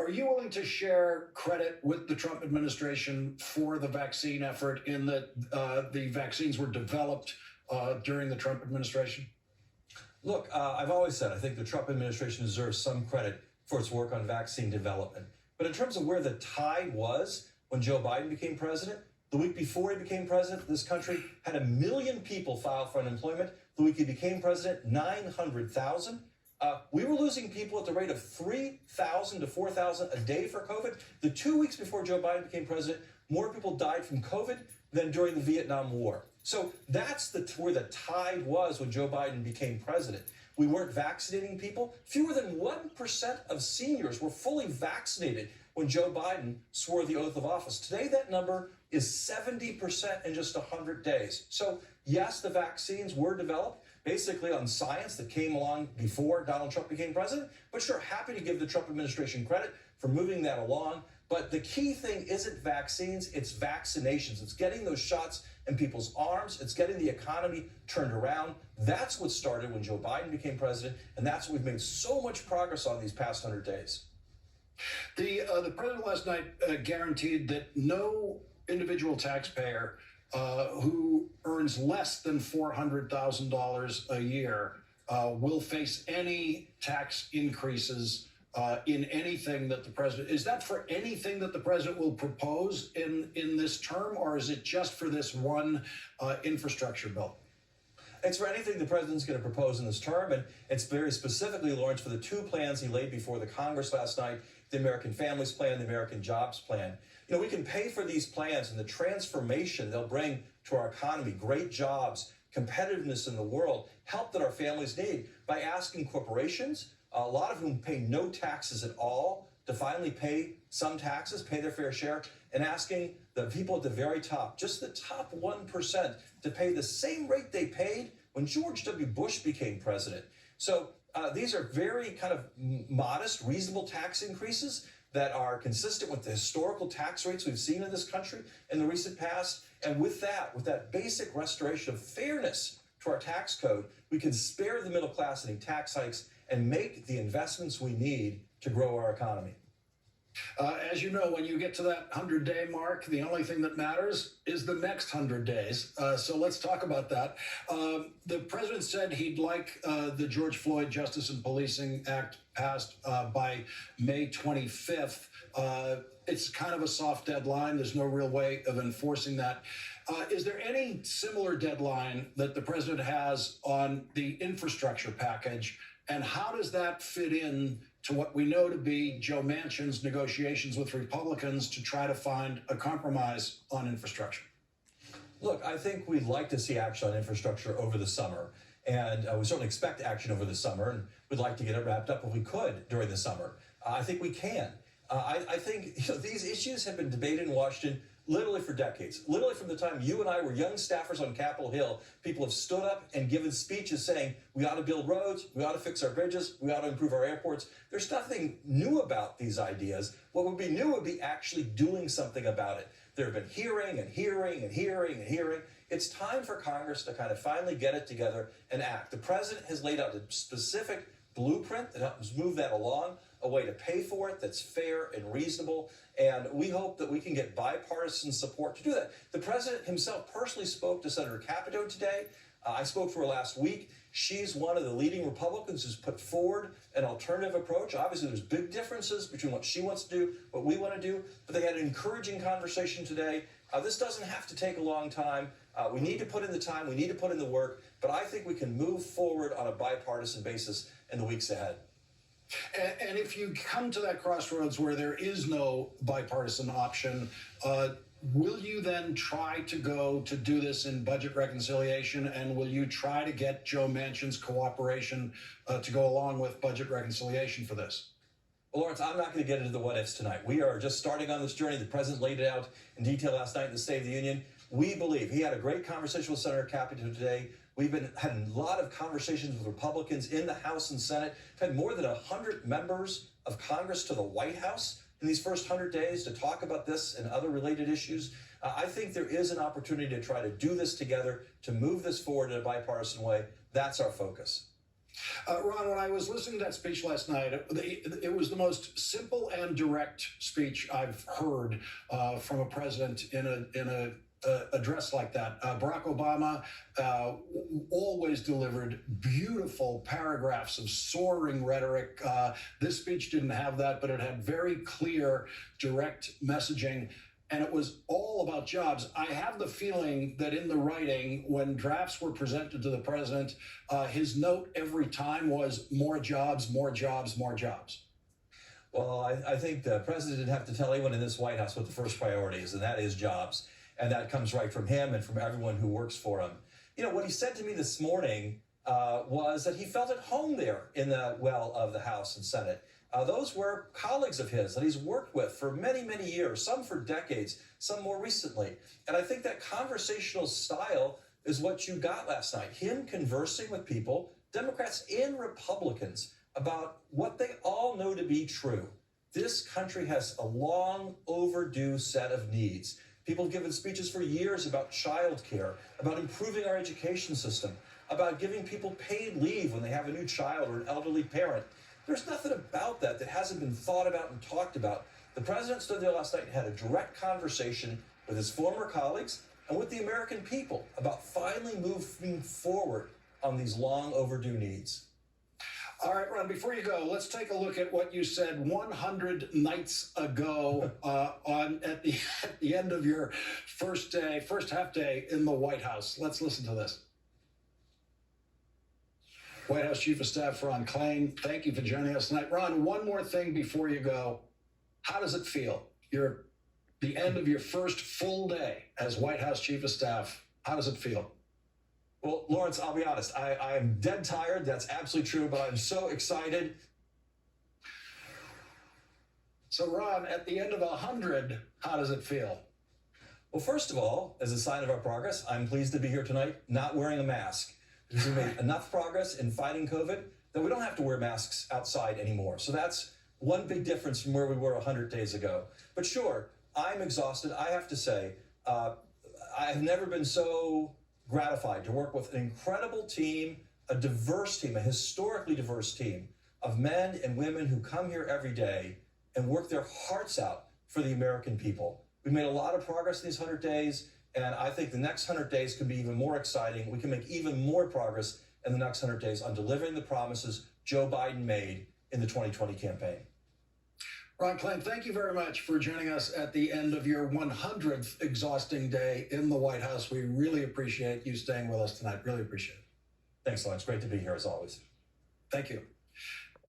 Are you willing to share credit with the Trump administration for the vaccine effort in that the vaccines were developed during the Trump administration? Look, I've always said I think the Trump administration deserves some credit for its work on vaccine development. But in terms of where the tide was when Joe Biden became president, the week before he became president, this country had 1 million people file for unemployment. The week he became president, 900,000. We were losing people at the rate of 3,000 to 4,000 a day for COVID. The 2 weeks before Joe Biden became president, more people died from COVID than during the Vietnam War. So that's where the tide was when Joe Biden became president. We weren't vaccinating people. Fewer than 1% of seniors were fully vaccinated when Joe Biden swore the oath of office. Today, that number is 70% in just 100 days. So yes, the vaccines were developed basically on science that came along before Donald Trump became president. But sure, happy to give the Trump administration credit for moving that along. But the key thing isn't vaccines, it's vaccinations. It's getting those shots in people's arms. It's getting the economy turned around. That's what started when Joe Biden became president, and that's what we've made so much progress on these past 100 days. The president last night guaranteed that no individual taxpayer who earns less than $400,000 a year will face any tax increases in anything that the president, is that for anything that the president will propose in this term, or is it just for this one infrastructure bill? It's for anything the president's going to propose in this term, and it's very specifically, Lawrence, for the two plans he laid before the Congress last night, the American Families Plan, the American Jobs Plan. You know, we can pay for these plans and the transformation they'll bring to our economy, great jobs, competitiveness in the world, help that our families need, by asking corporations, a lot of whom pay no taxes at all, to finally pay some taxes, pay their fair share, and asking the people at the very top, just the top 1%, to pay the same rate they paid when George W. Bush became president. So these are very kind of modest, reasonable tax increases that are consistent with the historical tax rates we've seen in this country in the recent past. And with that basic restoration of fairness to our tax code, we can spare the middle class any tax hikes and make the investments we need to grow our economy. As you know, when you get to that 100-day mark, the only thing that matters is the next 100 days. So let's talk about that. The president said he'd like the George Floyd Justice and Policing Act passed by May 25th. It's kind of a soft deadline. There's no real way of enforcing that. Is there any similar deadline that the president has on the infrastructure package? And how does that fit in to what we know to be Joe Manchin's negotiations with Republicans to try to find a compromise on infrastructure? Look, I think we'd like to see action on infrastructure over the summer. And we certainly expect action over the summer, and we'd like to get it wrapped up if we could during the summer. I think we can. I think these issues have been debated in Washington literally for decades. Literally from the time you and I were young staffers on Capitol Hill, people have stood up and given speeches saying we ought to build roads, we ought to fix our bridges, we ought to improve our airports. There's nothing new about these ideas. What would be new would be actually doing something about it. There have been hearing and hearing and hearing and hearing. It's time for Congress to kind of finally get it together and act. The president has laid out a specific blueprint that helps move that along, a way to pay for it that's fair and reasonable. And we hope that we can get bipartisan support to do that. The president himself personally spoke to Senator Capito today. I spoke to her last week. She's one of the leading Republicans who's put forward an alternative approach. Obviously, there's big differences between what she wants to do, what we want to do, but they had an encouraging conversation today. This doesn't have to take a long time. We need to put in the time, we need to put in the work, but I think we can move forward on a bipartisan basis in the weeks ahead. And if you come to that crossroads where there is no bipartisan option, will you then try to go to do this in budget reconciliation, and will you try to get Joe Manchin's cooperation to go along with budget reconciliation for this? Well, Lawrence, I'm not going to get into the what ifs tonight. We are just starting on this journey. The president laid it out in detail last night in the State of the Union. We believe he had a great conversation with Senator Capito today. We've had a lot of conversations with Republicans in the House and Senate. We've had more than 100 members of Congress to the White House in these first 100 days to talk about this and other related issues. I think there is an opportunity to try to do this together, to move this forward in a bipartisan way. That's our focus. Ron, when I was listening to that speech last night, it was the most simple and direct speech I've heard from a president in a address like that. Barack Obama always delivered beautiful paragraphs of soaring rhetoric. This speech didn't have that, but it had very clear, direct messaging. And it was all about jobs. I have the feeling that in the writing, when drafts were presented to the president, his note every time was more jobs, more jobs, more jobs. Well, I think the president didn't have to tell anyone in this White House what the first priority is, and that is jobs. And that comes right from him and from everyone who works for him. You know, what he said to me this morning was that he felt at home there in the well of the House and Senate. Those were colleagues of his that he's worked with for many, many years, some for decades, some more recently. And I think that conversational style is what you got last night. Him conversing with people, Democrats and Republicans, about what they all know to be true. This country has a long overdue set of needs. People have given speeches for years about childcare, about improving our education system, about giving people paid leave when they have a new child or an elderly parent. There's nothing about that that hasn't been thought about and talked about. The president stood there last night and had a direct conversation with his former colleagues and with the American people about finally moving forward on these long overdue needs. All right, Ron, before you go, let's take a look at what you said 100 nights ago at the end of your first half day in the White House. Let's listen to this. Whitehouse Chief of Staff Ron Klain, thank you for joining us tonight. Ron, one more thing before you go. How does it feel? You're the end of your first full day as White House Chief of Staff. How does it feel? Well, Lawrence, I'll be honest. I am dead tired. That's absolutely true, but I'm so excited. So, Ron, at the end of 100, how does it feel? Well, first of all, as a sign of our progress, I'm pleased to be here tonight not wearing a mask. Because we made enough progress in fighting COVID that we don't have to wear masks outside anymore. So that's one big difference from where we were 100 days ago. But sure, I'm exhausted. I have to say, I've never been so gratified to work with an incredible team, a diverse team, a historically diverse team of men and women who come here every day and work their hearts out for the American people. We've made a lot of progress in these 100 days. And I think the next 100 days can be even more exciting. We can make even more progress in the next 100 days on delivering the promises Joe Biden made in the 2020 campaign. Ron Klain, thank you very much for joining us at the end of your 100th exhausting day in the White House. We really appreciate you staying with us tonight. Really appreciate it. Thanks, Lawrence. Great to be here as always. Thank you.